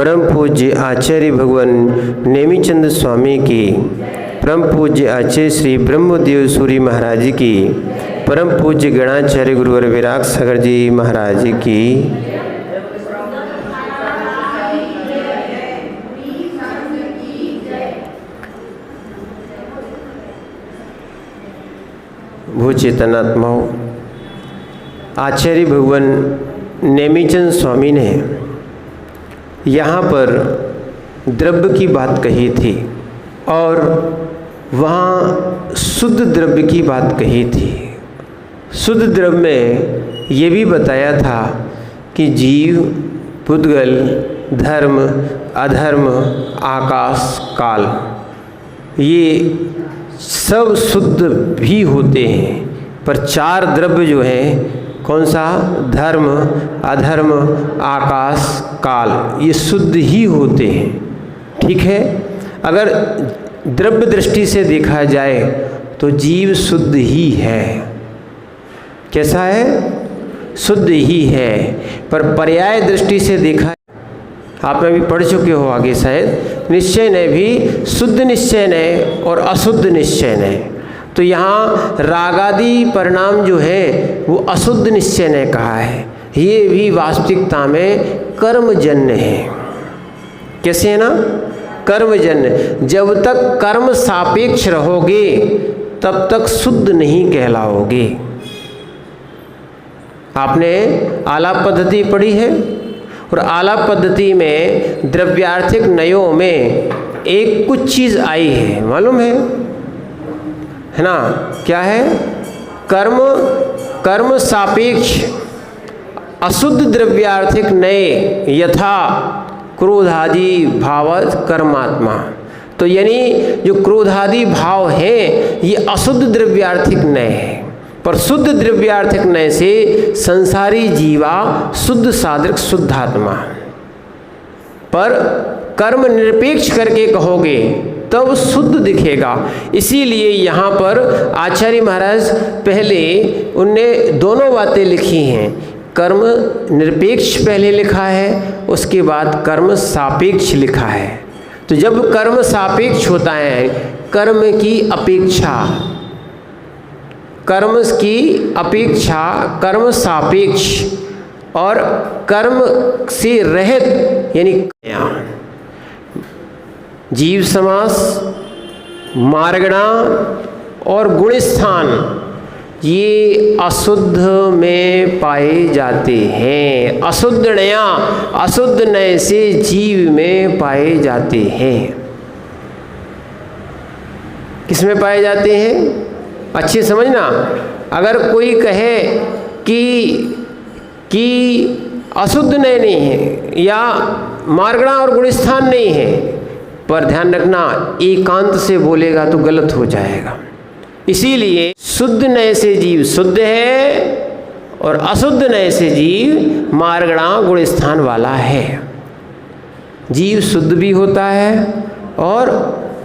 परम पूज्य आचार्य भगवान नेमिचंद स्वामी की, परम पूज्य आचार्य श्री ब्रह्मदेव सूरी महाराज की, परम पूज्य गणाचार्य गुरुवर विराग सागर जी महाराज की, भूचेतनात्माओं, आचार्य भगवान नेमिचंद स्वामी ने यहाँ पर द्रव्य की बात कही थी और वहाँ शुद्ध द्रव्य की बात कही थी। शुद्ध द्रव्य में ये भी बताया था कि जीव, पुद्गल, धर्म, अधर्म, आकाश, काल, ये सब शुद्ध भी होते हैं, पर चार द्रव्य जो हैं, कौन सा? धर्म, अधर्म, आकाश, काल, ये शुद्ध ही होते हैं। ठीक है, अगर द्रव्य दृष्टि से देखा जाए तो जीव शुद्ध ही है। कैसा है? शुद्ध ही है। पर पर्याय दृष्टि से देखा, आप अभी पढ़ चुके हो आगे शायद, निश्चय ने भी शुद्ध निश्चय ने और अशुद्ध निश्चय ने, तो यहाँ रागादि परिणाम जो है वो अशुद्ध निश्चय ने कहा है। ये भी वास्तविकता में कर्मजन्य है। कैसे है ना? कर्मजन्य। जब तक कर्म सापेक्ष रहोगे तब तक शुद्ध नहीं कहलाओगे। आपने आलाप पद्धति पढ़ी है, और आलाप पद्धति में द्रव्यार्थिक नयों में एक कुछ चीज़ आई है, मालूम है ना? क्या है? कर्म सापेक्ष अशुद्ध द्रव्यार्थिक नय यथा क्रोधादि भाव कर्मात्मा। तो यानी जो क्रोधादि भाव है ये अशुद्ध द्रव्यार्थिक नय है, पर शुद्ध द्रव्यार्थिक नय से संसारी जीवा शुद्ध साधक शुद्धात्मा। पर कर्म निरपेक्ष करके कहोगे तब शुद्ध दिखेगा। इसीलिए यहाँ पर आचार्य महाराज पहले उनने दोनों बातें लिखी हैं। कर्म निरपेक्ष पहले लिखा है, उसके बाद कर्म सापेक्ष लिखा है। तो जब कर्म सापेक्ष होता है, कर्म की अपेक्षा, कर्म की अपेक्षा कर्म सापेक्ष और कर्म से रहित यानी जीव समास, मार्गणा और गुणस्थान, ये अशुद्ध में पाए जाते हैं। अशुद्ध नया, अशुद्ध नय से जीव में पाए जाते हैं। किस में पाए जाते हैं? अच्छे समझना। अगर कोई कहे कि अशुद्ध नय नहीं है या मार्गणा और गुणस्थान नहीं है, पर ध्यान रखना एकांत से बोलेगा तो गलत हो जाएगा। इसीलिए शुद्ध नय से जीव शुद्ध है और अशुद्ध नय से जीव मार्गणा गुणस्थान वाला है। जीव शुद्ध भी होता है और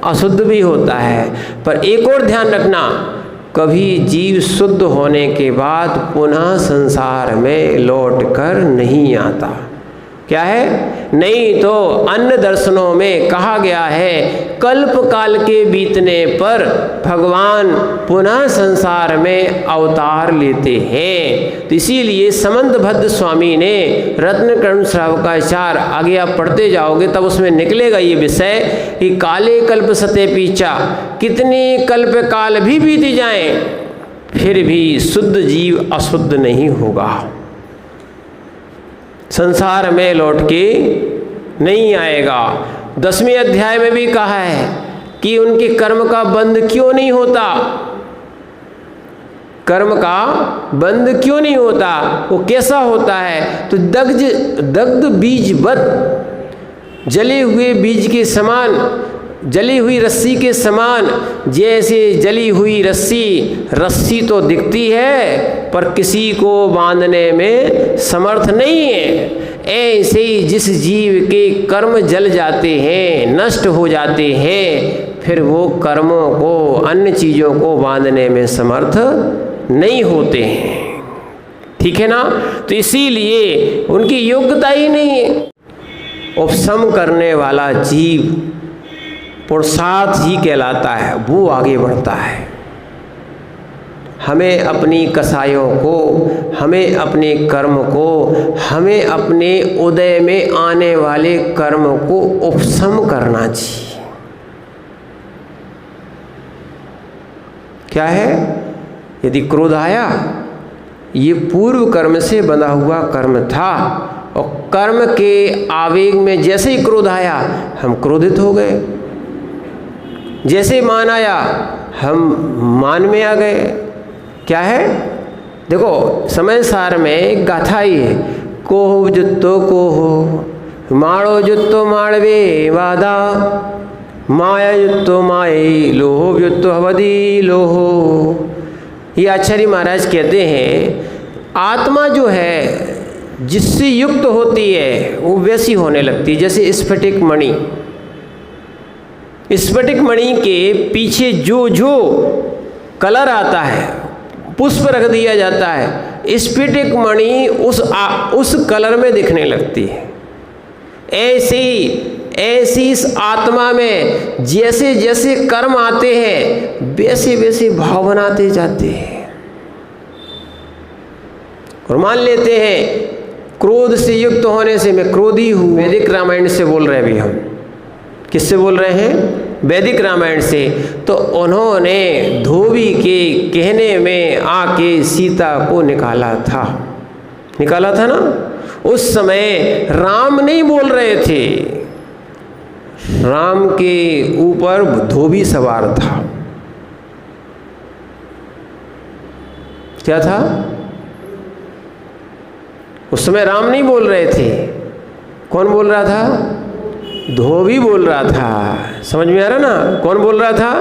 अशुद्ध भी होता है। पर एक और ध्यान रखना, कभी जीव शुद्ध होने के बाद पुनः संसार में लौटकर नहीं आता। क्या है? नहीं तो अन्य दर्शनों में कहा गया है कल्प काल के बीतने पर भगवान पुनः संसार में अवतार लेते हैं। तो इसीलिए समंतभद्र स्वामी ने रत्नकर्ण श्रावकाचार्य, आगे आप पढ़ते जाओगे तब उसमें निकलेगा ये विषय कि काले कल्प सते पीछा, कितने कल्प काल भी बीत जाएं फिर भी शुद्ध जीव अशुद्ध नहीं होगा, संसार में लौट के नहीं आएगा। 10वें अध्याय में भी कहा है कि उनके कर्म का बंध क्यों नहीं होता, कर्म का बंध क्यों नहीं होता, वो कैसा होता है? तो दग्ध बीजवत, जले हुए बीज के समान, जली हुई रस्सी के समान। जैसे जली हुई रस्सी तो दिखती है पर किसी को बांधने में समर्थ नहीं है, ऐसे ही जिस जीव के कर्म जल जाते हैं, नष्ट हो जाते हैं, फिर वो कर्मों को, अन्य चीज़ों को बांधने में समर्थ नहीं होते हैं। ठीक है ना? तो इसीलिए उनकी योग्यता ही नहीं है। उपशम करने वाला जीव पुरुषार्थ ही कहलाता है, वो आगे बढ़ता है। हमें अपनी कसायों को, हमें अपने कर्म को, हमें अपने उदय में आने वाले कर्म को उपशम करना चाहिए। क्या है? यदि क्रोध आया, ये पूर्व कर्म से बंधा हुआ कर्म था, और कर्म के आवेग में जैसे ही क्रोध आया हम क्रोधित हो गए, जैसे मान आया हम मान में आ गए। क्या है? देखो, समय सार में एक गाथा ही है, कोह जुत्तो कोहो माड़ो जुत्तो माड़वे वादा, माया युत्तो माये लोहो युत्तो हवदी लोहो। ये आचार्य महाराज कहते हैं, आत्मा जो है जिससे युक्त होती है वो वैसी होने लगती है जैसे स्फटिक मणि। स्फटिक मणि के पीछे जो जो कलर आता है, पुष्प रख दिया जाता है, स्फटिक मणि उस कलर में दिखने लगती है। ऐसी इस आत्मा में जैसे जैसे कर्म आते हैं वैसे वैसे भाव बनाते जाते हैं। और मान लेते हैं क्रोध से युक्त होने से मैं क्रोधी हूँ। वैदिक रामायण से बोल रहे हैं अभी हम। किससे बोल रहे हैं? वैदिक रामायण से। तो उन्होंने धोबी के कहने में आके सीता को निकाला था ना। उस समय राम नहीं बोल रहे थे, राम के ऊपर धोबी सवार था। क्या था? उस समय राम नहीं बोल रहे थे। कौन बोल रहा था? धोबी बोल रहा था। समझ में आ रहा ना? कौन बोल रहा था?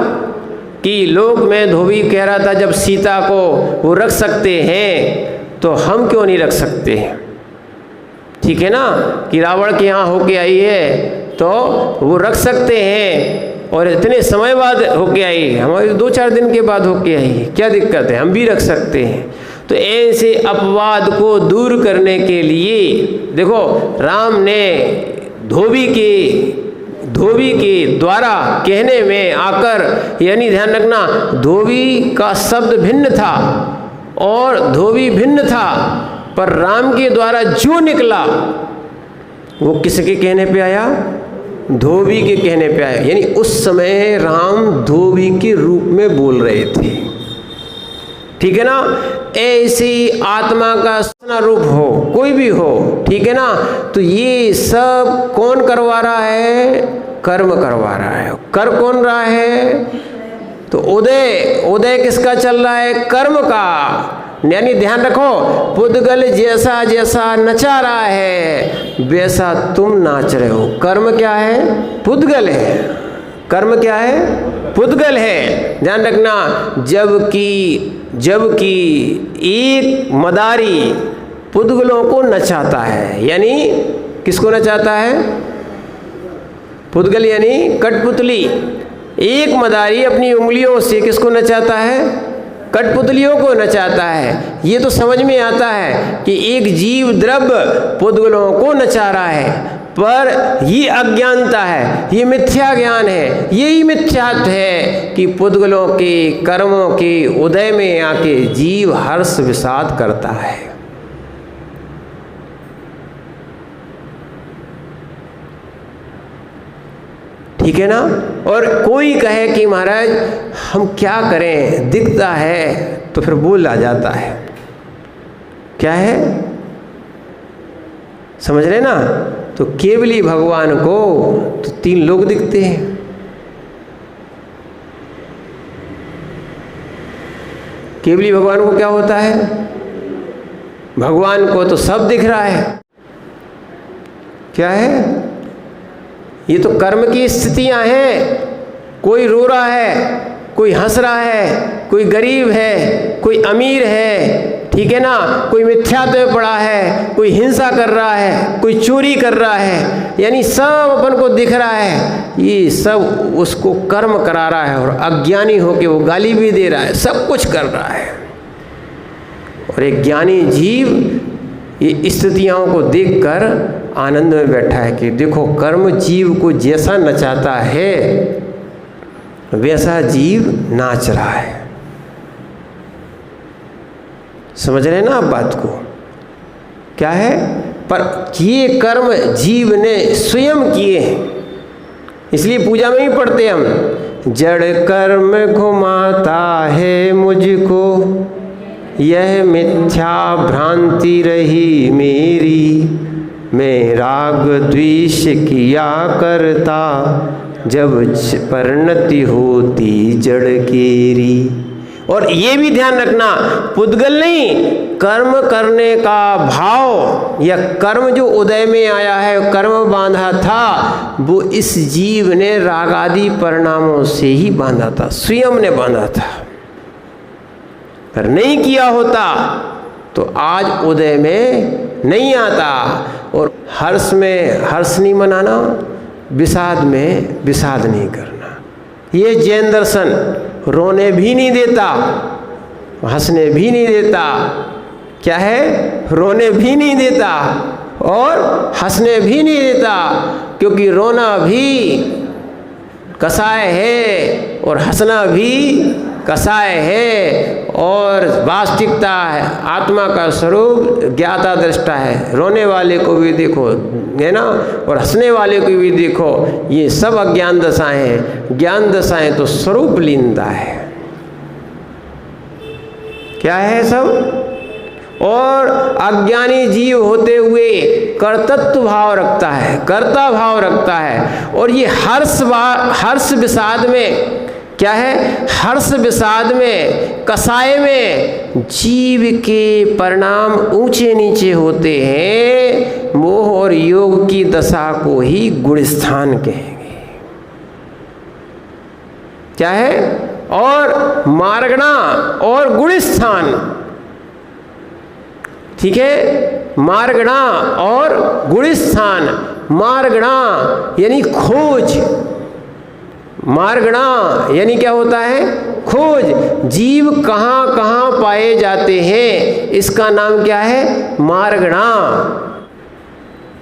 कि लोक में धोबी कह रहा था जब सीता को वो रख सकते हैं तो हम क्यों नहीं रख सकते? ठीक है ना, कि रावण के यहाँ होके आई है तो वो रख सकते हैं, और इतने समय बाद होके आई, हमारी 2-4 दिन के बाद होके आई है, क्या दिक्कत है? हम भी रख सकते हैं। तो ऐसे अपवाद को दूर करने के लिए देखो, राम ने धोबी के द्वारा कहने में आकर, यानी ध्यान रखना, धोबी का शब्द भिन्न था और धोबी भिन्न था, पर राम के द्वारा जो निकला वो किसके कहने पे आया? धोबी के कहने पे आया। यानी उस समय राम धोबी के रूप में बोल रहे थे। ठीक है ना? ऐसी आत्मा का रूप हो, कोई भी हो, ठीक है ना, तो ये सब कौन करवा रहा है? कर्म करवा रहा है। कर कौन रहा है? तो उदय किसका चल रहा है? कर्म का। यानी ध्यान रखो, पुद्गल जैसा जैसा नचा रहा है वैसा तुम नाच रहे हो। कर्म क्या है? पुद्गल है। कर्म क्या है? पुद्गल है। ध्यान रखना, जबकि एक मदारी पुद्गलों को नचाता है। यानी किसको नचाता है? पुद्गल यानी कठपुतली। एक मदारी अपनी उंगलियों से किसको नचाता है? कठपुतलियों को नचाता है। ये तो समझ में आता है कि एक जीव द्रव्य पुद्गलों को नचा रहा है, पर ये अज्ञानता है, ये मिथ्या ज्ञान है। यही मिथ्यात्व है कि पुद्गलों के कर्मों के उदय में आके जीव हर्ष विषाद करता है। ठीक है ना? और कोई कहे कि महाराज हम क्या करें, दिखता है तो फिर बोल आ जाता है। क्या है? समझ रहे ना? तो केवली भगवान को तो 3 लोग दिखते हैं। केवली भगवान को क्या होता है? भगवान को तो सब दिख रहा है। क्या है? ये तो कर्म की स्थितियां हैं। कोई रो रहा है, कोई हंस रहा है, कोई गरीब है, कोई अमीर है, ठीक है ना, कोई मिथ्यात्व में पड़ा है, कोई हिंसा कर रहा है, कोई चोरी कर रहा है, यानी सब अपन को दिख रहा है। ये सब उसको कर्म करा रहा है, और अज्ञानी होके वो गाली भी दे रहा है, सब कुछ कर रहा है। और एक ज्ञानी जीव ये स्थितियों को देखकर आनंद में बैठा है कि देखो कर्म जीव को जैसा नचाता है वैसा जीव नाच रहा है। समझ रहे हैं ना आप बात को? क्या है? पर ये कर्म जीव ने स्वयं किए हैं, इसलिए पूजा में ही पढ़ते हम, जड़ कर्म घुमाता है मुझको, यह मिथ्या भ्रांति रही मेरी, मैं राग द्वेष किया करता, जब परिणति होती जड़ केरी। और ये भी ध्यान रखना, पुद्गल नहीं, कर्म करने का भाव या कर्म जो उदय में आया है, कर्म बांधा था, वो इस जीव ने राग आदि परिणामों से ही बांधा था, स्वयं ने बांधा था। अगर नहीं किया होता तो आज उदय में नहीं आता। और हर्ष में हर्ष नहीं मनाना, विषाद में विषाद नहीं करना। ये जैन दर्शन रोने भी नहीं देता, हंसने भी नहीं देता। क्या है? रोने भी नहीं देता और हंसने भी नहीं देता, क्योंकि रोना भी कसाय है और हंसना भी कसाय है। और वास्तविकता है, आत्मा का स्वरूप ज्ञाता दृष्टा है। रोने वाले को भी देखो, है ना, और हंसने वाले को भी देखो, ये सब अज्ञान दशाएं हैं। ज्ञान दशाएं तो स्वरूप लीनता है। क्या है सब? और अज्ञानी जीव होते हुए कर्तृत्व भाव रखता है, कर्ता भाव रखता है। और ये हर्ष विषाद में क्या है? हर्ष विषाद में, कसाय में जीव के परिणाम ऊंचे नीचे होते हैं। मोह और योग की दशा को ही गुणस्थान कहेंगे। क्या है? और मार्गणा और गुणस्थान, ठीक है, मार्गणा और गुणस्थान। मार्गणा यानी खोज, मार्गणा यानी क्या होता है? खोज। जीव कहाँ कहाँ पाए जाते हैं, इसका नाम क्या है? मार्गणा।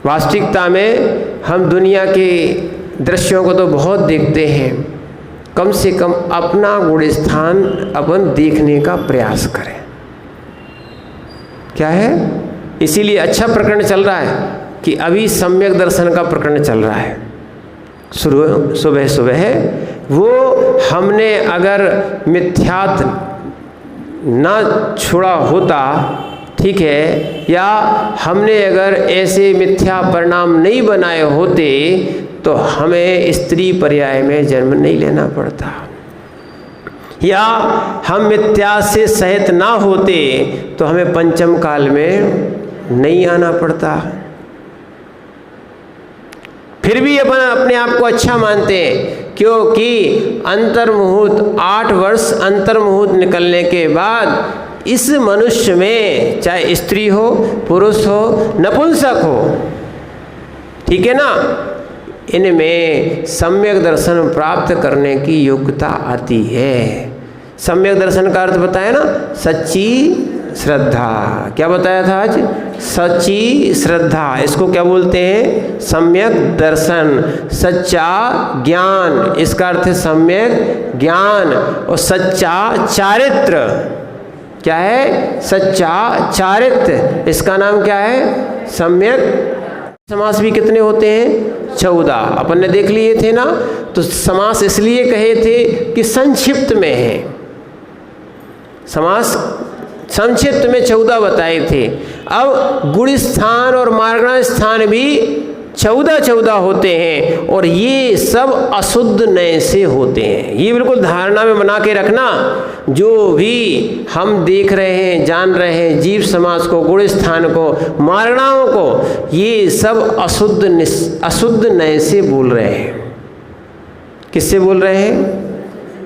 वास्तविकता में हम दुनिया के दृश्यों को तो बहुत देखते हैं, कम से कम अपना गुणस्थान अपन देखने का प्रयास करें। क्या है? इसीलिए अच्छा प्रकरण चल रहा है कि अभी सम्यक दर्शन का प्रकरण चल रहा है। सुबह सुबह है वो, हमने अगर मिथ्यात ना छोड़ा होता, ठीक है, या हमने अगर ऐसे मिथ्या परिणाम नहीं बनाए होते तो हमें स्त्री पर्याय में जन्म नहीं लेना पड़ता, या हम मिथ्या से सहित ना होते तो हमें पंचम काल में नहीं आना पड़ता। फिर भी अपन अपने आप को अच्छा मानते हैं, क्योंकि अंतर्मुहूर्त 8 वर्ष अंतर्मुहूर्त निकलने के बाद इस मनुष्य में, चाहे स्त्री हो, पुरुष हो, नपुंसक हो, ठीक है ना, इनमें सम्यक दर्शन प्राप्त करने की योग्यता आती है। सम्यक दर्शन का अर्थ बताया ना, सच्ची श्रद्धा। क्या बताया था आज? सच्ची श्रद्धा। इसको क्या बोलते हैं? सम्यक दर्शन। सच्चा ज्ञान, इसका अर्थ है सम्यक ज्ञान। और सच्चा चारित्र, क्या है? सच्चा चारित्र, इसका नाम क्या है? सम्यक। समास भी कितने होते हैं? 14 अपन ने देख लिए थे ना। तो समास इसलिए कहे थे कि संक्षिप्त में है, समास संक्षिप्त में 14 बताए थे। अब गुण स्थान और मार्गणा स्थान भी 14 होते हैं, और ये सब अशुद्ध नय से होते हैं। ये बिल्कुल धारणा में बना के रखना, जो भी हम देख रहे हैं, जान रहे हैं, जीव समाज को, गुण स्थान को, मार्गणाओं को, ये सब अशुद्ध नय से बोल रहे हैं। किससे बोल रहे हैं?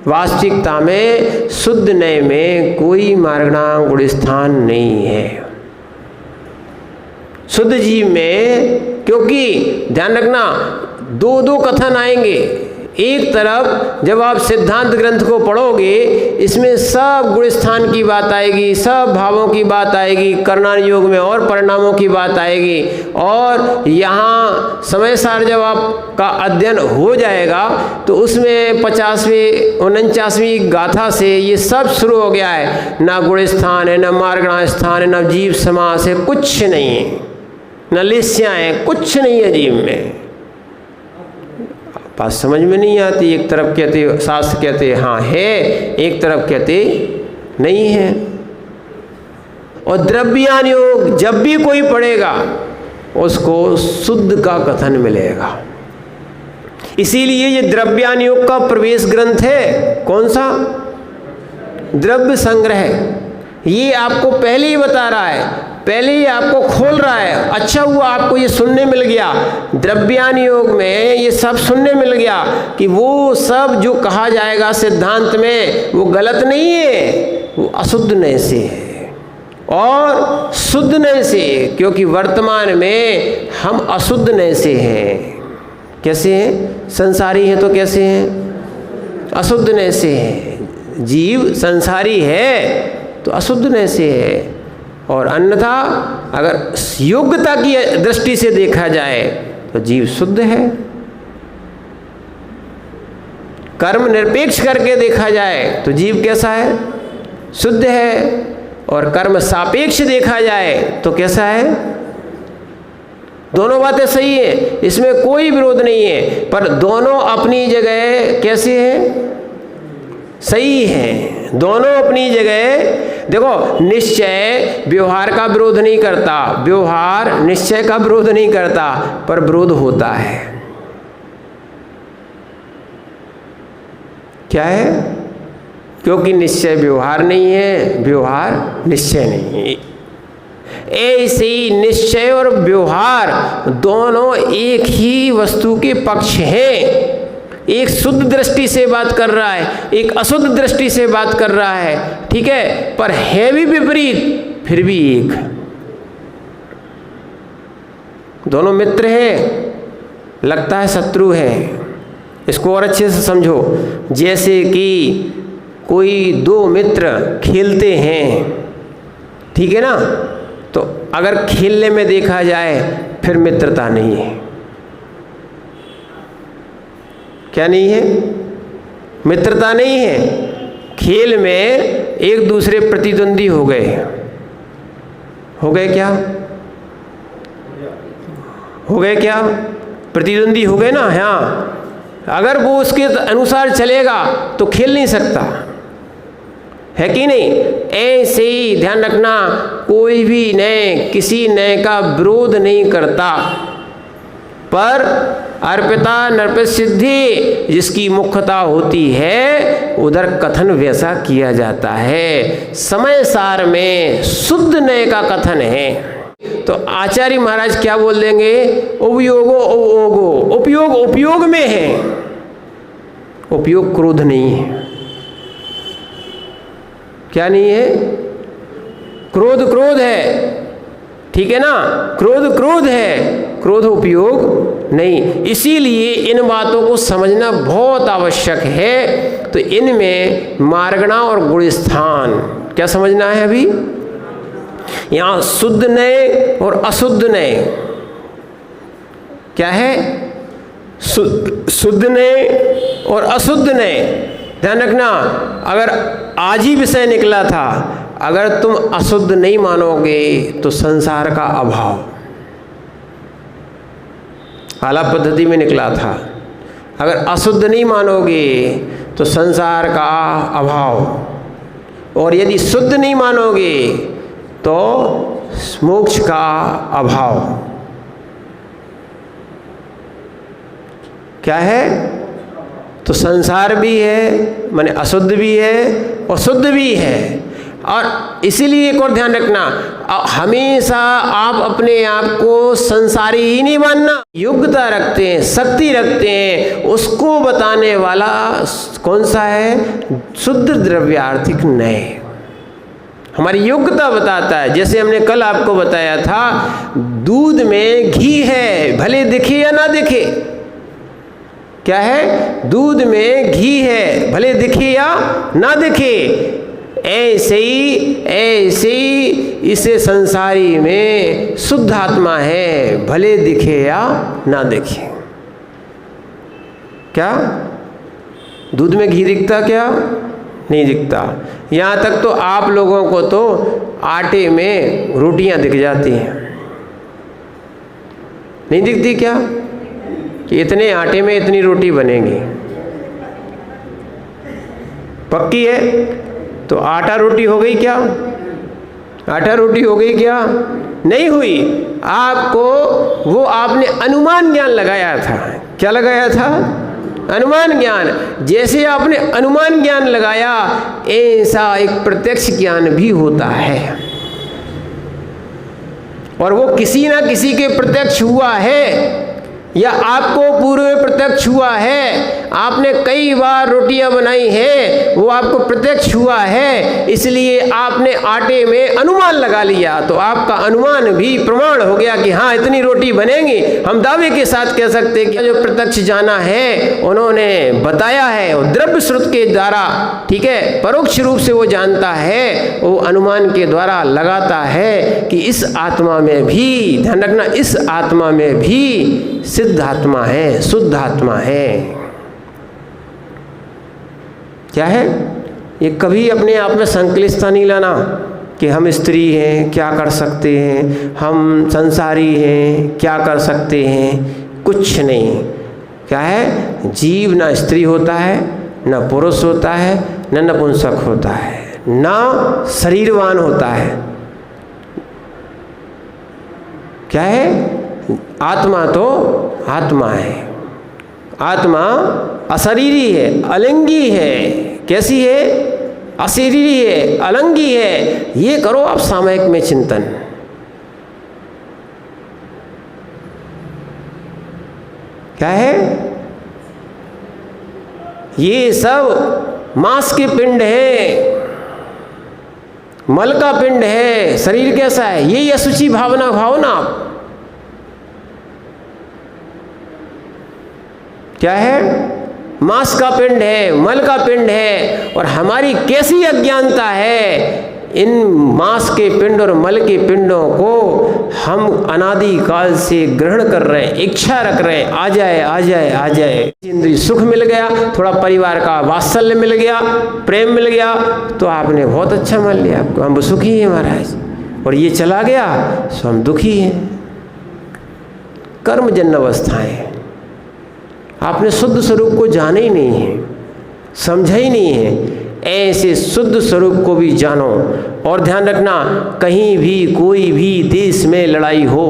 वास्तविकता में शुद्ध नय में कोई मार्गणा गुणस्थान नहीं है शुद्ध जीव में। क्योंकि ध्यान रखना, 2 कथन आएंगे, एक तरफ जब आप सिद्धांत ग्रंथ को पढ़ोगे, इसमें सब गुण स्थान की बात आएगी, सब भावों की बात आएगी, करणान योग में और परिणामों की बात आएगी। और यहाँ समय सार जब आपका अध्ययन हो जाएगा तो उसमें 50वीं 49वीं गाथा से ये सब शुरू हो गया है। ना गुण स्थान है, ना मार्गणा स्थान है, ना जीव समास है, कुछ नहीं है, न लिस्याँ हैं, कुछ नहीं है जीव में। बात समझ में नहीं आती। एक तरफ कहते शास्त्र कहते हाँ है, एक तरफ कहते नहीं है। और द्रव्यान योग जब भी कोई पढ़ेगा उसको शुद्ध का कथन मिलेगा। इसीलिए ये द्रव्यान योग का प्रवेश ग्रंथ है। कौन सा? द्रव्य संग्रह। ये आपको पहले ही बता रहा है, पहले ही आपको खोल रहा है। अच्छा हुआ आपको ये सुनने मिल गया, द्रव्यान योग में ये सब सुनने मिल गया कि वो सब जो कहा जाएगा सिद्धांत में वो गलत नहीं है, वो अशुद्ध नय से है और शुद्ध नय से, क्योंकि वर्तमान में हम अशुद्ध नय से हैं। कैसे हैं? संसारी हैं तो कैसे हैं? अशुद्ध नय से है। जीव संसारी है तो अशुद्ध नय से है। और अन्यथा अगर योग्यता की दृष्टि से देखा जाए तो जीव शुद्ध है। कर्म निरपेक्ष करके देखा जाए तो जीव कैसा है? शुद्ध है। और कर्म सापेक्ष देखा जाए तो कैसा है? दोनों बातें सही है, इसमें कोई विरोध नहीं है, पर दोनों अपनी जगह कैसे हैं? सही है। दोनों अपनी जगह। देखो, निश्चय व्यवहार का विरोध नहीं करता, व्यवहार निश्चय का विरोध नहीं करता, पर विरोध होता है। क्या है? क्योंकि निश्चय व्यवहार नहीं है, व्यवहार निश्चय नहीं है। ऐसे ही निश्चय और व्यवहार दोनों एक ही वस्तु के पक्ष हैं। एक शुद्ध दृष्टि से बात कर रहा है, एक अशुद्ध दृष्टि से बात कर रहा है, ठीक है, पर है भी विपरीत, फिर भी एक। दोनों मित्र हैं, लगता है शत्रु है। इसको और अच्छे से समझो। जैसे कि कोई दो मित्र खेलते हैं, ठीक है ना, तो अगर खेलने में देखा जाए फिर मित्रता नहीं है। क्या नहीं है? मित्रता नहीं है। खेल में एक दूसरे प्रतिद्वंदी हो गए। हो गए क्या? हो गए क्या? प्रतिद्वंदी हो गए ना। हाँ, अगर वो उसके अनुसार चलेगा तो खेल नहीं सकता, है कि नहीं? ऐसे ही ध्यान रखना, कोई भी नए किसी नए का विरोध नहीं करता, पर अर्पिता नरपित सिद्धि जिसकी मुख्यता होती है उधर कथन वैसा किया जाता है। समय सार में शुद्ध नय का कथन है। तो आचार्य महाराज क्या बोल देंगे? उपयोगो उपयोगो, उपयोग उपयोग में है, उपयोग क्रोध नहीं है। क्या नहीं है? क्रोध क्रोध है, ठीक है ना, क्रोध क्रोध है, क्रोध उपयोग नहीं। इसीलिए इन बातों को समझना बहुत आवश्यक है। तो इनमें मार्गणा और गुण स्थान क्या समझना है? अभी यहाँ शुद्ध नय और अशुद्ध नय क्या है? शुद्ध नय और अशुद्ध नय। ध्यान रखना, अगर आज ही विषय निकला था, अगर तुम अशुद्ध नहीं मानोगे तो संसार का अभाव, आलाप पद्धति में निकला था। अगर अशुद्ध नहीं मानोगे तो संसार का अभाव, और यदि शुद्ध नहीं मानोगे तो मोक्ष का अभाव। क्या है? तो संसार भी है, माने अशुद्ध भी है और शुद्ध भी है। और इसीलिए एक और ध्यान रखना, हमेशा आप अपने आप को संसारी ही नहीं मानना। योग्यता रखते हैं, शक्ति रखते हैं, उसको बताने वाला कौन सा है? शुद्ध द्रव्यार्थिक नय। हमारी योग्यता बताता है। जैसे हमने कल आपको बताया था, दूध में घी है, भले दिखे या ना दिखे, क्या है? दूध में घी है, भले दिखे या ना दिखे। ऐसे ही इस संसारी में शुद्ध आत्मा है, भले दिखे या ना दिखे। क्या दूध में घी दिखता? क्या नहीं दिखता। यहाँ तक तो आप लोगों को तो आटे में रोटियां दिख जाती हैं, नहीं दिखती क्या? कि इतने आटे में इतनी रोटी बनेगी, पक्की है। तो आटा रोटी हो गई क्या? आटा रोटी हो गई क्या? नहीं हुई। आपको वो आपने अनुमान ज्ञान लगाया था। क्या लगाया था? अनुमान ज्ञान। जैसे आपने अनुमान ज्ञान लगाया, ऐसा एक प्रत्यक्ष ज्ञान भी होता है, और वो किसी ना किसी के प्रत्यक्ष हुआ है, या आपको पूर्व में प्रत्यक्ष हुआ है। आपने कई बार रोटियां बनाई हैं, वो आपको प्रत्यक्ष हुआ है, इसलिए आपने आटे में अनुमान लगा लिया, तो आपका अनुमान भी प्रमाण हो गया कि हाँ इतनी रोटी बनेगी। हम दावे के साथ कह सकते हैं कि जो प्रत्यक्ष जाना है उन्होंने बताया है, और द्रव्य स्रोत के द्वारा, ठीक है, परोक्ष रूप से वो जानता है, वो अनुमान के द्वारा लगाता है कि इस आत्मा में भी, ध्यान रखना, इस आत्मा में भी सिद्ध आत्मा है, शुद्ध आत्मा है। क्या है? ये कभी अपने आप में संकलिष्टता नहीं लाना कि हम स्त्री हैं, क्या कर सकते हैं, हम संसारी हैं, क्या कर सकते हैं। कुछ नहीं। क्या है? जीव ना स्त्री होता है, ना पुरुष होता है, ना नपुंसक होता है, ना शरीरवान होता है। क्या है? आत्मा तो आत्मा है। आत्मा अशरीरी है, अलिंगी है। कैसी है? अशरीरी है, अलंगी है। ये करो आप सामयिक में चिंतन। क्या है? ये सब मांस के पिंड है, मल का पिंड है। शरीर कैसा है? ये असुचि भावना भाव ना आप। क्या है? मांस का पिंड है, मल का पिंड है, और हमारी कैसी अज्ञानता है। इन मांस के पिंड और मल के पिंडों को हम अनादि काल से ग्रहण कर रहे हैं, इच्छा रख रहे हैं, आ जाए आ जाए आ जाए। इंद्रिय सुख मिल गया, थोड़ा परिवार का वात्सल्य मिल गया, प्रेम मिल गया, तो आपने बहुत अच्छा मान लिया, आपको हम सुखी हैं महाराज, और ये चला गया तो हम दुखी हैं। कर्मजन्य अवस्थाएं। आपने शुद्ध स्वरूप को जाना ही नहीं है, समझा ही नहीं है। ऐसे शुद्ध स्वरूप को भी जानो। और ध्यान रखना, कहीं भी कोई भी देश में लड़ाई हो,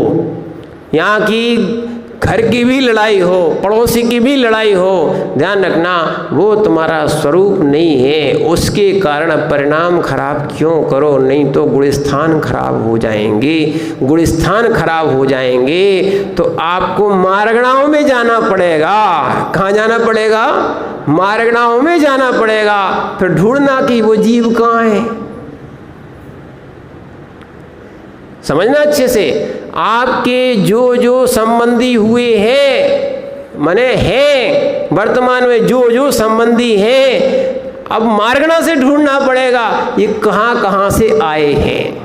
यहाँ की घर की भी लड़ाई हो, पड़ोसी की भी लड़ाई हो, ध्यान रखना वो तुम्हारा स्वरूप नहीं है। उसके कारण परिणाम खराब क्यों करो, नहीं तो गुणस्थान खराब हो जाएंगे। गुणस्थान खराब हो जाएंगे तो आपको मारगणाओं में जाना पड़ेगा। कहाँ जाना पड़ेगा? मारगणाओं में जाना पड़ेगा। फिर ढूंढना कि वो जीव कहाँ है। समझना अच्छे से। आपके जो जो संबंधी हुए हैं, माने हैं वर्तमान में जो जो संबंधी हैं, अब मार्गणा से ढूंढना पड़ेगा ये कहाँ कहाँ से आए हैं।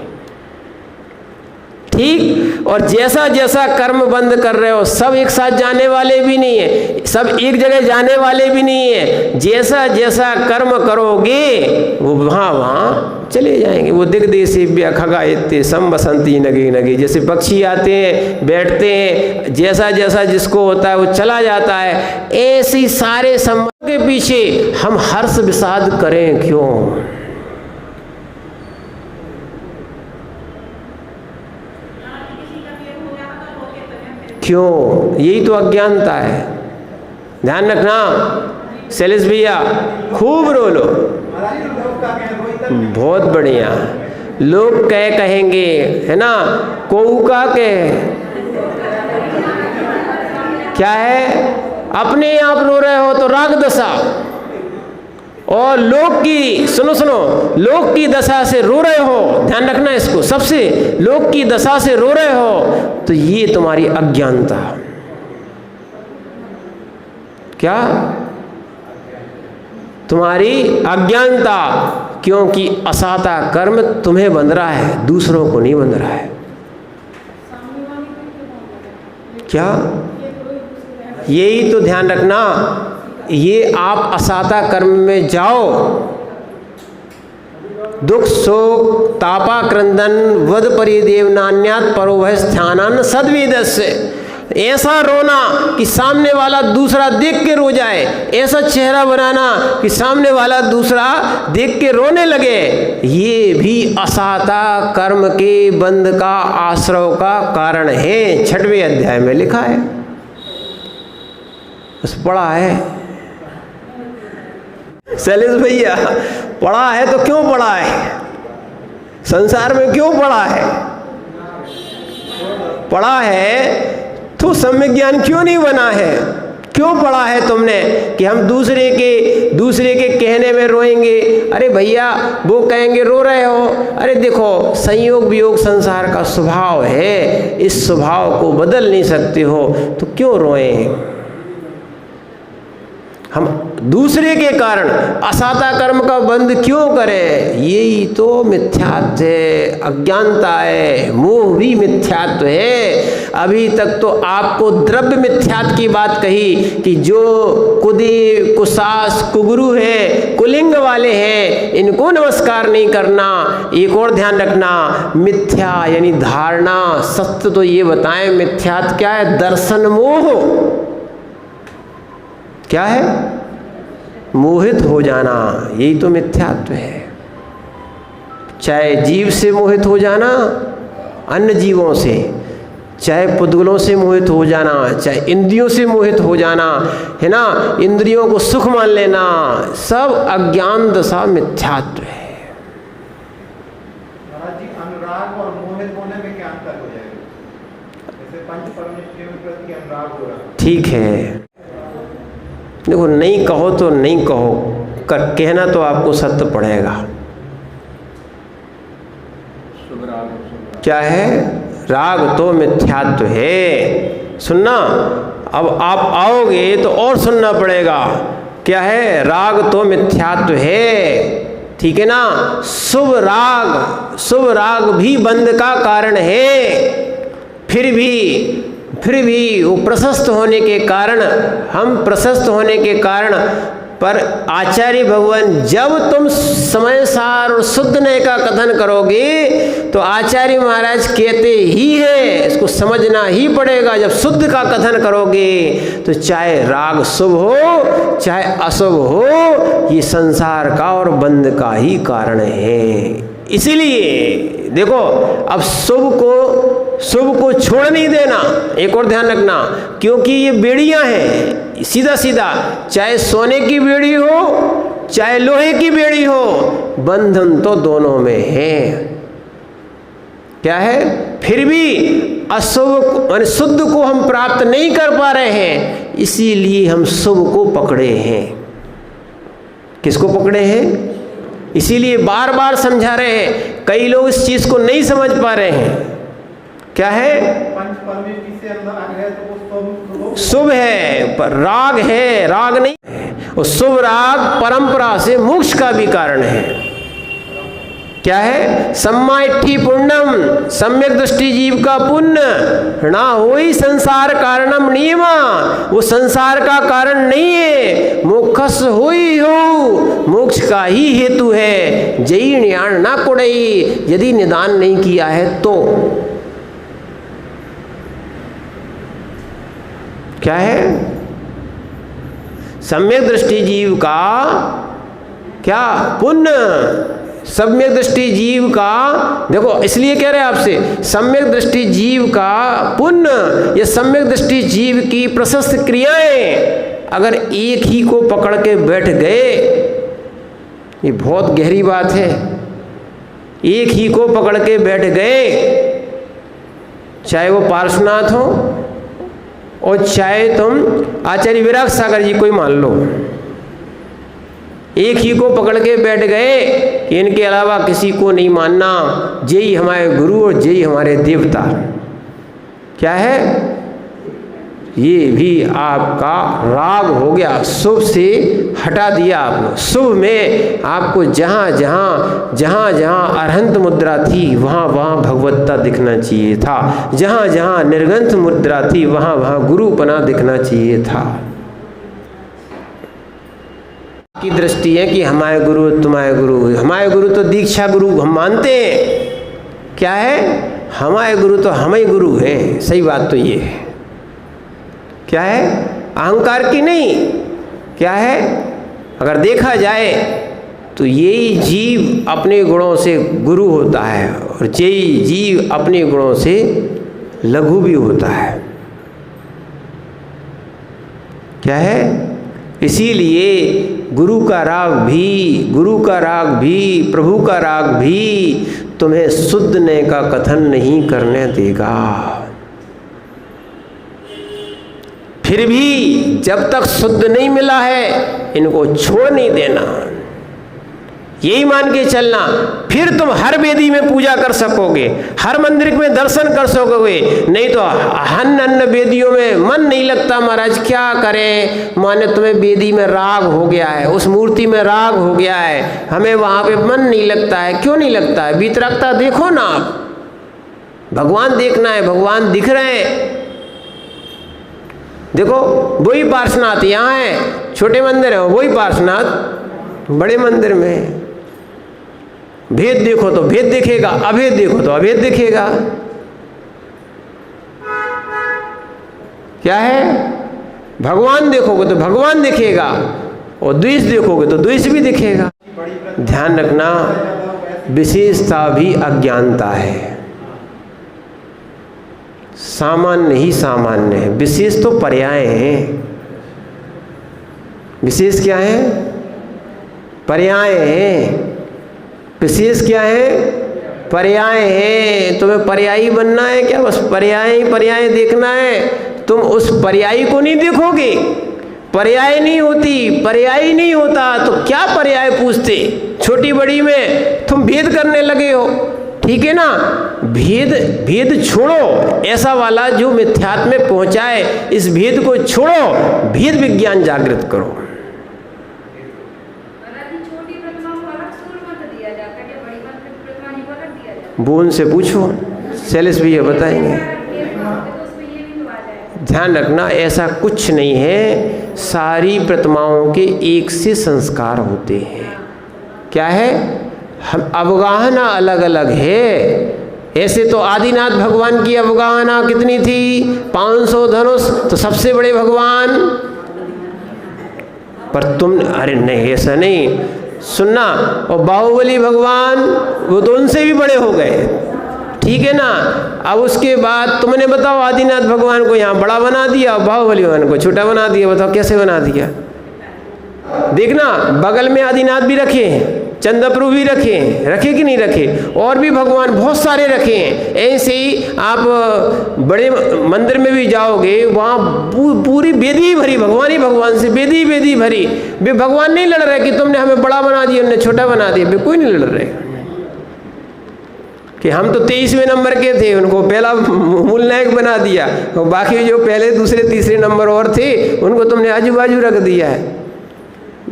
ठीक। और जैसा जैसा कर्म बंद कर रहे हो, सब एक साथ जाने वाले भी नहीं है, सब एक जगह जाने वाले भी नहीं है। जैसा जैसा कर्म करोगे वो वहाँ वहाँ चले जाएंगे। वो दिग्देशेभ्यः खगायते संवसन्ति नगे नगे, जैसे पक्षी आते हैं बैठते हैं, जैसा जैसा जिसको होता है वो चला जाता है। ऐसे सारे संबंध के पीछे हम हर्ष विषाद करें क्यों? क्यों? यही तो अज्ञानता है। ध्यान रखना शैलेश भैया, खूब रो लो। बहुत बढ़िया। लोग कहेंगे, है ना, कोऊ का क्या है, अपने आप रो रहे हो तो राग दशा, और लोग की सुनो सुनो, लोग की दशा से रो रहे हो, ध्यान रखना इसको, सबसे लोग की दशा से रो रहे हो तो ये तुम्हारी अज्ञानता। क्या? तुम्हारी अज्ञानता, क्योंकि असाता कर्म तुम्हें बंध रहा है, दूसरों को नहीं बंध रहा है। क्या? यही तो ध्यान रखना, ये आप असाता कर्म में जाओ, दुख शोक तापा क्रंदन वद परिदेव नान्यात परोभय स्थानान सद्वेदस्य, ऐसा रोना कि सामने वाला दूसरा देख के रो जाए, ऐसा चेहरा बनाना कि सामने वाला दूसरा देख के रोने लगे, ये भी असाता कर्म के बंध का आश्रव का कारण है। 6वें अध्याय में लिखा है, बस पढ़ा है। शैलेश भैया, पढ़ा है तो क्यों पढ़ा है? संसार में क्यों पढ़ा है? पढ़ा है तो सम्यक ज्ञान क्यों नहीं बना है? क्यों पढ़ा है तुमने कि हम दूसरे के कहने में रोएंगे? अरे भैया, वो कहेंगे रो रहे हो, अरे देखो संयोग वियोग संसार का स्वभाव है, इस स्वभाव को बदल नहीं सकते हो तो क्यों रोएं? हम दूसरे के कारण असाता कर्म का बंध क्यों करें? यही तो मिथ्यात्व है, अज्ञानता है, मोह भी मिथ्यात्व है। अभी तक तो आपको द्रव्य मिथ्यात्व की बात कही कि जो कुदी कुसास कुगुरु है, कुलिंग वाले हैं, इनको नमस्कार नहीं करना। एक और ध्यान रखना, मिथ्या यानी धारणा, सत्य तो ये बताएं मिथ्यात्व क्या है? दर्शन मोह। क्या है? मोहित हो जाना, यही तो मिथ्यात्व है। चाहे जीव से मोहित हो जाना, अन्य जीवों से, चाहे पुद्गलों से मोहित हो जाना, चाहे इंद्रियों से मोहित हो जाना, है ना, इंद्रियों को सुख मान लेना, सब अज्ञान दशा मिथ्यात्व है। अनुराग और मोहित होने में क्या अंतर हो जाएगा? जैसे पंच परमेष्ठियों के प्रति अनुराग हो रहा है, ठीक है। देखो, नहीं कहो तो नहीं कहो, कहना तो आपको सत्य पड़ेगा। क्या है? राग तो मिथ्यात्व है। सुनना, अब आप आओगे तो और सुनना पड़ेगा। क्या है? राग तो मिथ्यात्व है, ठीक है ना। शुभ राग भी बंध का कारण है। फिर भी वो प्रशस्त होने के कारण, हम प्रशस्त होने के कारण, पर आचार्य भगवान जब तुम समय सार और शुद्ध नय का कथन करोगे तो आचार्य महाराज कहते ही है, इसको समझना ही पड़ेगा। जब शुद्ध का कथन करोगे तो चाहे राग शुभ हो चाहे अशुभ हो, ये संसार का और बंध का ही कारण है। इसीलिए देखो, अब शुभ को छोड़ नहीं देना। एक और ध्यान रखना, क्योंकि ये बेड़ियां हैं, सीधा चाहे सोने की बेड़ी हो चाहे लोहे की बेड़ी हो, बंधन तो दोनों में है। क्या है? फिर भी अशुभ और शुद्ध को हम प्राप्त नहीं कर पा रहे हैं, इसीलिए हम शुभ को पकड़े हैं। किसको पकड़े हैं? इसीलिए बार बार समझा रहे हैं। कई लोग इस चीज को नहीं समझ पा रहे हैं। क्या है? पंच परमेष्ठि से अनुराग है तो वो शुभ है, पर राग है, राग नहीं है। और शुभ राग परंपरा से मोक्ष का भी कारण है। क्या है? सम्मा इट्ठी पुण्यम, सम्यक दृष्टि जीव का पुण्य ना होई संसार कारणम नियमा। वो संसार का कारण नहीं है, मोक्षस होई हो, मोक्ष का ही हेतु है। जई नियाण ना कुड़ई, यदि निदान नहीं किया है तो। क्या है? सम्यक दृष्टि जीव का क्या पुण्य, सम्यक दृष्टि जीव का, देखो इसलिए कह रहे हैं आपसे, सम्यक दृष्टि जीव का पुण्य या सम्यक दृष्टि जीव की प्रशस्त क्रियाएं अगर एक ही को पकड़ के बैठ गए, ये बहुत गहरी बात है। एक ही को पकड़ के बैठ गए, चाहे वो पार्श्वनाथ हो और चाहे तुम आचार्य विराग सागर जी कोई मान लो, एक ही को पकड़ के बैठ गए कि इनके अलावा किसी को नहीं मानना, यही हमारे गुरु और यही हमारे देवता। क्या है? ये भी आपका राग हो गया, शुभ से हटा दिया आपने। शुभ में आपको जहाँ जहाँ अरहंत मुद्रा थी वहाँ भगवत्ता दिखना चाहिए था, जहाँ जहाँ निर्गंथ मुद्रा थी वहाँ गुरुपना दिखना चाहिए था। की दृष्टि है कि हमारे गुरु तुम्हारे गुरु, हमारे गुरु तो दीक्षा गुरु हम मानते हैं। क्या है? हमारे गुरु तो हम ही गुरु हैं। सही बात तो ये है। क्या है? अहंकार की नहीं। क्या है? अगर देखा जाए तो यही जीव अपने गुणों से गुरु होता है और यही जीव अपने गुणों से लघु भी होता है। क्या है? इसीलिए गुरु का राग भी प्रभु का राग भी तुम्हें शुद्धने का कथन नहीं करने देगा। फिर भी जब तक शुद्ध नहीं मिला है इनको छोड़ नहीं देना, यही मान के चलना। फिर तुम हर वेदी में पूजा कर सकोगे, हर मंदिर में दर्शन कर सकोगे। नहीं तो अन्य वेदियों में मन नहीं लगता महाराज, क्या करें, माने तुम्हें वेदी में राग हो गया है, उस मूर्ति में राग हो गया है, हमें वहाँ पे मन नहीं लगता है। क्यों नहीं लगता है? वितरकता देखो ना आप, भगवान देखना है, भगवान दिख रहे हैं। देखो वही पार्श्वनाथ यहाँ है, छोटे मंदिर है, वही पार्श्वनाथ बड़े मंदिर में। भेद देखो तो भेद दिखेगा, अभेद देखो तो अभेद दिखेगा। क्या है? भगवान देखोगे तो भगवान दिखेगा और द्वेष देखोगे तो द्वेष भी दिखेगा। ध्यान रखना, विशेषता भी अज्ञानता है, सामान्य ही सामान्य है। विशेष तो पर्याय हैं। विशेष क्या है? पर्याय हैं। विशेष क्या है? पर्याय है। तुम्हें पर्यायी बनना है क्या? बस पर्याय देखना है। तुम उस पर्यायी को नहीं देखोगे, पर्याय नहीं होती, पर्यायी नहीं होता तो क्या पर्याय पूछते? छोटी बड़ी में तुम भेद करने लगे हो। ठीक है ना? भेद छोड़ो, ऐसा वाला जो मिथ्यात्व में पहुंचाए, इस भेद को छोड़ो, भेद विज्ञान जागृत करो। वो उनसे पूछो, सेल्स भी ये बताएंगे। ध्यान रखना, ऐसा कुछ नहीं है, सारी प्रतिमाओं के एक से संस्कार होते हैं। क्या है? हम अवगाहना अलग अलग है। ऐसे तो आदिनाथ भगवान की अवगाहना कितनी थी? 500 धनुष, तो सबसे बड़े भगवान। पर तुम, अरे नहीं ऐसा नहीं, सुनना, और बाहुबली भगवान वो तो उनसे भी बड़े हो गए। ठीक है ना? अब उसके बाद तुमने बताओ, आदिनाथ भगवान को यहाँ बड़ा बना दिया, बाहुबली भगवान को छोटा बना दिया। बताओ कैसे बना दिया? देखना, बगल में आदिनाथ भी रखे हैं, चंद्रप्रभु भी रखे कि नहीं रखे, और भी भगवान बहुत सारे रखे हैं। ऐसे ही आप बड़े मंदिर में भी जाओगे, वहाँ पूरी वेदी भरी भगवान ही भगवान से, वेदी भरी। वे भगवान नहीं लड़ रहे कि तुमने हमें बड़ा बना दिया, उन्हें छोटा बना दिया। वे कोई नहीं लड़ रहे कि हम तो 23वें नंबर के थे, उनको पहला मूल नायक बना दिया, और बाकी जो पहले दूसरे तीसरे नंबर और थे उनको तुमने आजू बाजू रख दिया है।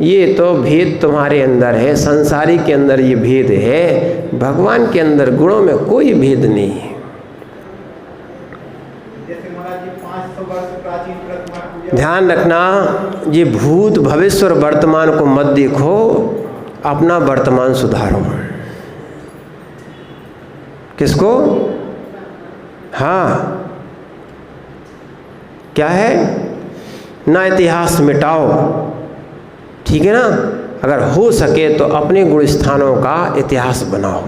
ये तो भेद तुम्हारे अंदर है, संसारी के अंदर ये भेद है, भगवान के अंदर गुणों में कोई भेद नहीं है। ध्यान रखना, ये भूत भविष्य और वर्तमान को मत देखो, अपना वर्तमान सुधारो। किसको? हाँ, क्या है? ना इतिहास मिटाओ। ठीक है ना? अगर हो सके तो अपने गुण स्थानों का इतिहास बनाओ।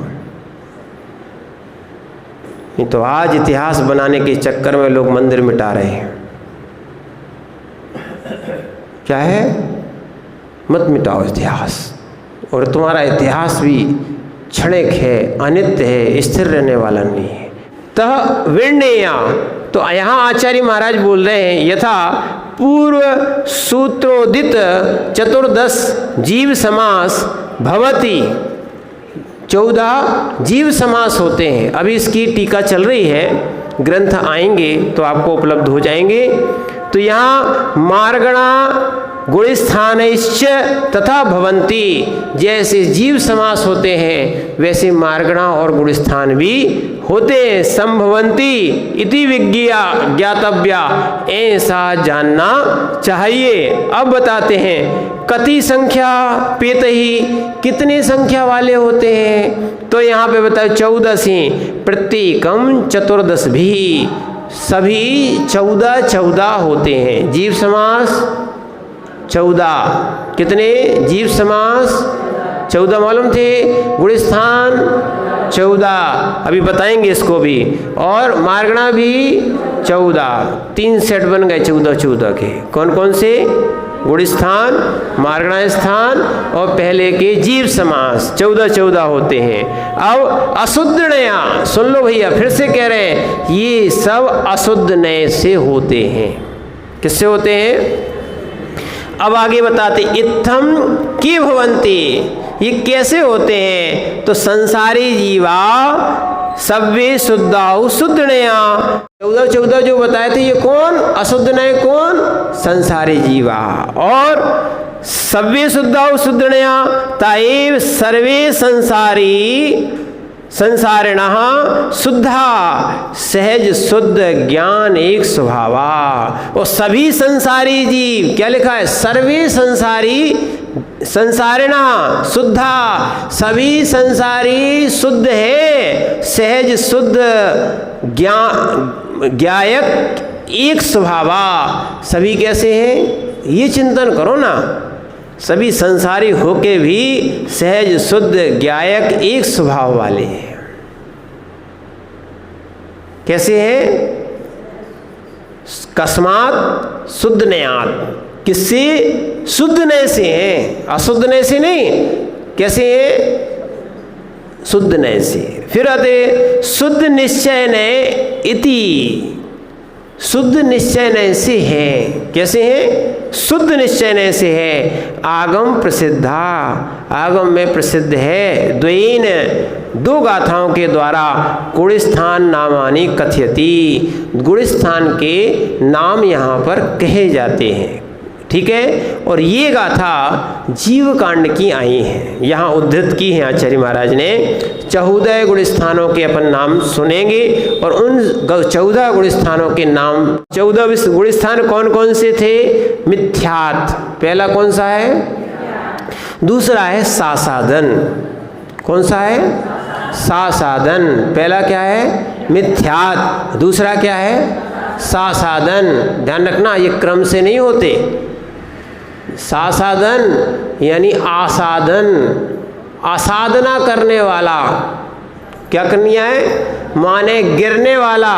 नहीं तो आज इतिहास बनाने के चक्कर में लोग मंदिर मिटा रहे हैं। क्या है? मत मिटाओ इतिहास। और तुम्हारा इतिहास भी क्षणिक है, अनित्य है, स्थिर रहने वाला नहीं है। तह विण्णेया, तो यहाँ आचार्य महाराज बोल रहे हैं, यथा पूर्व सूत्रोदित चतुर्दश जीव समास भवति, 14 जीव समास होते हैं। अभी इसकी टीका चल रही है, ग्रंथ आएंगे तो आपको उपलब्ध हो जाएंगे। तो यहाँ मार्गणा गुणस्थानश्च तथा भवन्ति, जैसे जीव समास होते हैं वैसे मार्गणा और गुणस्थान भी होते हैं। संभवन्ति इति विज्ञा ज्ञातव्या, ऐसा जानना चाहिए। अब बताते हैं कति संख्या पेत ही, कितने संख्या वाले होते हैं। तो यहाँ पे बताओ 14 प्रत्येकम 14 भी, सभी 14 होते हैं। जीव समास 14, कितने जीव समास 14 मालूम थे, गुणस्थान 14, अभी बताएंगे इसको भी, और मार्गणा भी 14, 3 सेट बन गए 14 के। कौन कौन से? गुणस्थान, मार्गणा स्थान और पहले के जीव समास 14 होते हैं। अब अशुद्ध नया, सुन लो भैया, फिर से कह रहे हैं, ये सब अशुद्ध नए से होते हैं। किससे होते हैं? अब आगे बताते, इत्थम की भवन्ति, ये कैसे होते हैं? तो संसारी जीवा सव्वे शुद्धाउ शुद्ध नया, 14 जो बताए थे, ये कौन? अशुद्ध नय कौन? संसारी जीवा। और सव्वे शुद्धाउ शुद्ध नया ताएव सर्वे संसारी संसारिणः शुद्धा सहज शुद्ध ज्ञान एक स्वभावा। और सभी संसारी जीव, क्या लिखा है? सर्वे संसारी संसारिणः शुद्धा, सभी संसारी शुद्ध है, सहज शुद्ध ज्ञायक एक स्वभावा। सभी कैसे हैं? ये चिंतन करो ना, सभी संसारी होके भी सहज शुद्ध ज्ञायक एक स्वभाव वाले हैं। कैसे हैं? कस्मात शुद्ध नयात, किससे? शुद्ध नय से हैं, अशुद्ध नय से नहीं। कैसे हैं? शुद्ध नय से। फिर आते शुद्ध निश्चय नय इति, शुद्ध निश्चय नय से है। कैसे है? शुद्ध निश्चय नय से है। आगम प्रसिद्धा, आगम में प्रसिद्ध है। द्वयेन, 2 गाथाओं के द्वारा गुणस्थान नामानि कथयति, गुणस्थान के नाम यहाँ पर कहे जाते हैं। ठीक है, और ये गाथा जीव कांड की आई हैं, यहाँ उद्धृत की हैं आचार्य महाराज ने। 14 गुणस्थानों के अपन नाम सुनेंगे और उन 14 गुणस्थानों के नाम, 14 गुणस्थान कौन कौन से थे? मिथ्यात, पहला कौन सा है? दूसरा है सासादन। कौन सा है? सासादन। पहला क्या है? मिथ्यात, दूसरा क्या है? सासादन। ध्यान रखना, ये क्रम से नहीं होते। सासादन यानी आसादन, आसाधना करने वाला। क्या करनी है? माने गिरने वाला,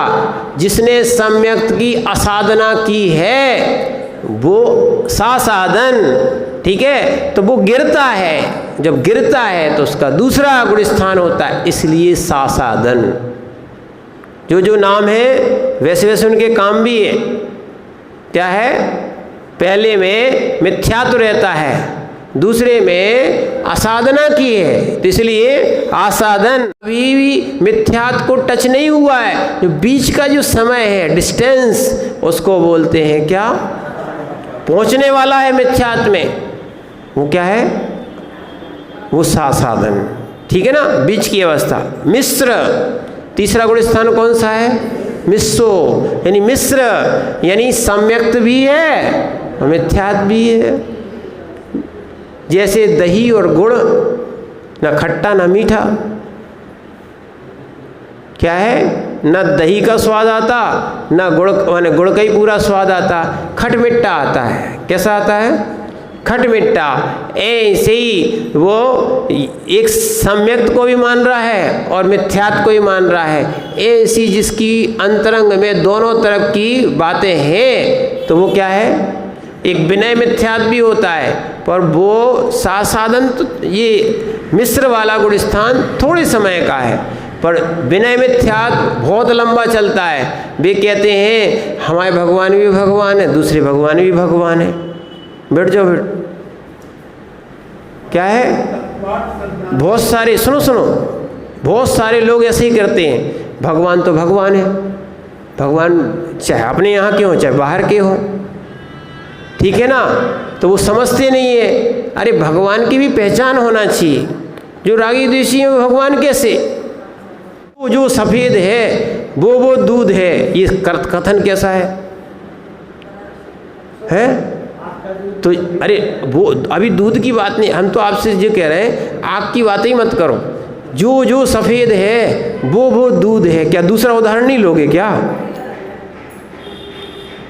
जिसने सम्यक्त की असाधना की है वो सासादन। ठीक है, तो वो गिरता है, जब गिरता है तो उसका दूसरा गुणस्थान होता है, इसलिए सासादन। जो नाम है वैसे वैसे उनके काम भी है। क्या है? पहले में मिथ्यात्व रहता है, दूसरे में असाधना की है, तो इसलिए आसाधन। अभी भी मिथ्यात्व को टच नहीं हुआ है, जो बीच का जो समय है, डिस्टेंस, उसको बोलते हैं क्या? पहुंचने वाला है मिथ्यात्व में, वो क्या है? वो सासाधन। ठीक है ना, बीच की अवस्था। मिश्र, तीसरा गुणस्थान कौन सा है? मिश्रो, यानी मिश्र, यानी सम्यक्त भी है और मिथ्यात्व भी है। जैसे दही और गुड़, न खट्टा न मीठा। क्या है? न दही का स्वाद आता, न गुड़, माने गुड़ का ही पूरा स्वाद आता, खटमिट्टा आता है। कैसा आता है? खटमिट्टा। ऐसे ही वो एक सम्यक्त को भी मान रहा है और मिथ्यात्व को भी मान रहा है। ऐसी जिसकी अंतरंग में दोनों तरफ की बातें हैं, तो वो क्या है? एक विनय मिथ्यात्व भी होता है, पर वो सासाधन, तो ये मिश्र वाला गुणस्थान थोड़े समय का है, पर विनय मिथ्यात्व बहुत लंबा चलता है। वे कहते हैं हमारे भगवान भी भगवान है, दूसरे भगवान भी भगवान है। बैठ जाओ, बैठ। क्या है? बहुत सारे, सुनो, बहुत सारे लोग ऐसे ही करते हैं, भगवान तो भगवान है, भगवान चाहे अपने यहाँ के हो चाहे बाहर के हो, ठीक है ना। तो वो समझते नहीं है। अरे भगवान की भी पहचान होना चाहिए। जो रागी द्वेषी है भगवान कैसे, वो जो सफ़ेद है वो दूध है, ये कथन कैसा है? तो अरे वो अभी दूध की बात नहीं, हम तो आपसे ये कह रहे हैं आग की बात ही मत करो। जो सफ़ेद है वो दूध है। क्या दूसरा उदाहरण नहीं लोगे क्या?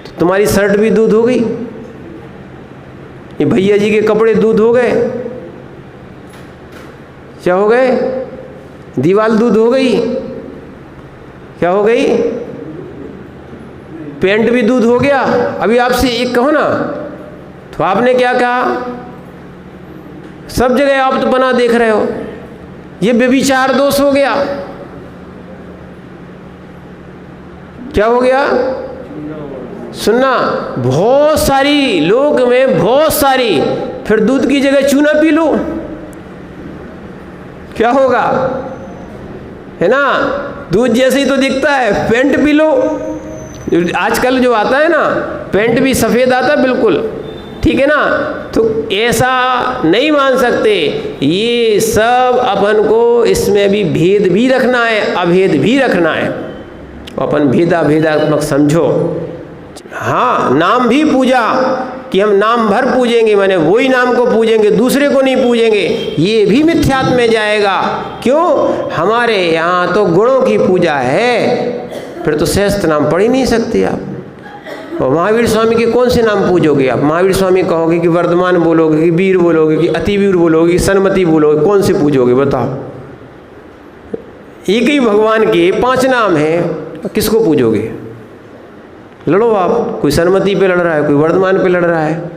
तो तुम्हारी शर्ट भी दूध हो गई, ये भैया जी के कपड़े दूध हो गए, क्या हो गए? दीवाल दूध हो गई, क्या हो गई? पेंट भी दूध हो गया। अभी आपसे एक कहो ना, तो आपने क्या कहा? सब जगह आप तो बना देख रहे हो, ये व्यभिचार दोष हो गया। क्या हो गया? सुनना, बहुत सारी लोग में बहुत सारी, फिर दूध की जगह चूना पी लो, क्या होगा? है ना, दूध जैसे ही तो दिखता है। पेंट पी लो, आजकल जो आता है ना पेंट भी सफ़ेद आता है बिल्कुल, ठीक है ना। तो ऐसा नहीं मान सकते, ये सब अपन को इसमें भी भेद भी रखना है, अभेद भी रखना है। अपन भेदात्मक समझो। हाँ, नाम भी पूजा कि हम नाम भर पूजेंगे, माने वही नाम को पूजेंगे, दूसरे को नहीं पूजेंगे, ये भी मिथ्यात्व में जाएगा। क्यों? हमारे यहाँ तो गुणों की पूजा है, फिर तो सहस्त्र नाम पढ़ ही नहीं सकते आप। और महावीर स्वामी के कौन से नाम पूजोगे आप? महावीर स्वामी कहोगे कि वर्धमान बोलोगे, कि वीर बोलोगे, कि अतिवीर बोलोगे, कि सन्मति बोलोगे, कौन से पूजोगे बताओ? एक ही भगवान के 5 नाम हैं, किसको पूजोगे? लड़ो आप। कोई सन्मति पे लड़ रहा है, कोई वर्धमान पे लड़ रहा है,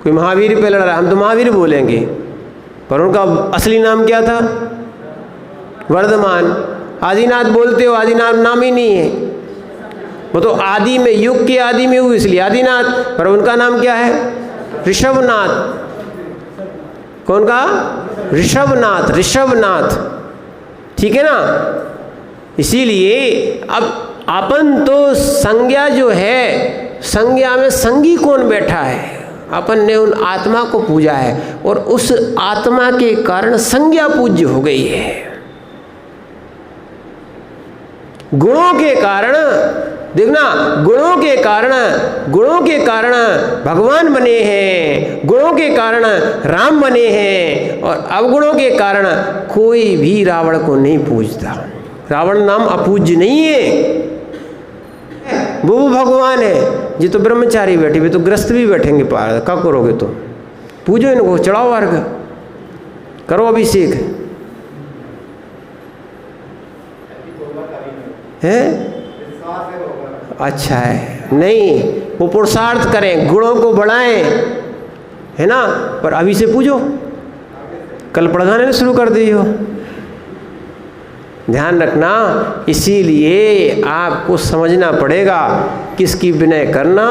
कोई महावीर पे लड़ रहा है। हम तो महावीर बोलेंगे, पर उनका असली नाम क्या था? वर्धमान। आदिनाथ बोलते हो, आदिनाथ नाम ही नहीं है, वो तो आदि में, युग के आदि में हुई इसलिए आदिनाथ, पर उनका नाम क्या है? ऋषभनाथ। कौन का? ऋषभनाथ, ऋषभनाथ, ठीक है ना। इसीलिए अब अपन तो संज्ञा जो है, संज्ञा में संगी कौन बैठा है? अपन ने उन आत्मा को पूजा है, और उस आत्मा के कारण संज्ञा पूज्य हो गई है। गुणों के कारण देखना, गुणों के कारण भगवान बने हैं, गुणों के कारण राम बने हैं, और अवगुणों के कारण कोई भी रावण को नहीं पूजता। रावण नाम अपूज्य नहीं है, वो भगवान है। ये तो ब्रह्मचारी बैठे, वे तो ग्रस्त भी बैठेंगे पार। क्या करोगे तुम? पूजो इनको, चढ़ाओ अर्घ, करो अभिषेक, है? अच्छा है, नहीं, वो पुरुषार्थ करें, गुणों को बढ़ाएं, है ना। पर अभी से पूजो, कल पढ़ाने शुरू कर दियो, ध्यान रखना। इसीलिए आपको समझना पड़ेगा किसकी विनय करना,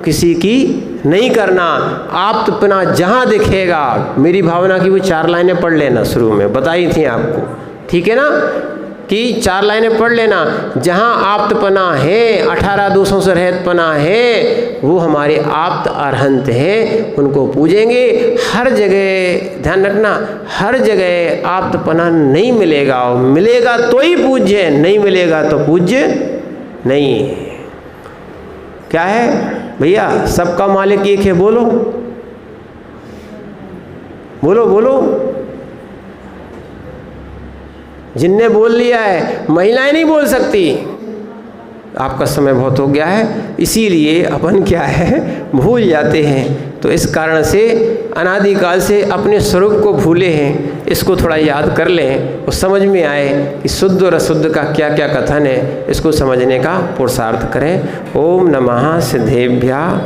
किसी की नहीं करना। आप तो अपना जहाँ दिखेगा, मेरी भावना की वो 4 लाइनें पढ़ लेना, शुरू में बताई थी आपको, ठीक है ना, कि 4 लाइनें पढ़ लेना। जहाँ आप्तपना है, 18 दोषों से रहितपना है, वो हमारे आप्त अरहंत हैं, उनको पूजेंगे। हर जगह ध्यान रखना, हर जगह आप्तपना नहीं मिलेगा, मिलेगा तो ही पूज्य, नहीं मिलेगा तो पूज्य नहीं। क्या है भैया? सबका मालिक एक है, बोलो बोलो बोलो। जिनने बोल लिया है, महिलाएं नहीं बोल सकती। आपका समय बहुत हो गया है, इसीलिए अपन क्या है, भूल जाते हैं। तो इस कारण से अनादिकाल से अपने स्वरूप को भूले हैं। इसको थोड़ा याद कर लें, और समझ में आए कि शुद्ध और अशुद्ध का क्या क्या कथन है, इसको समझने का पुरुषार्थ करें। ओम नमः सिद्धेभ्यः।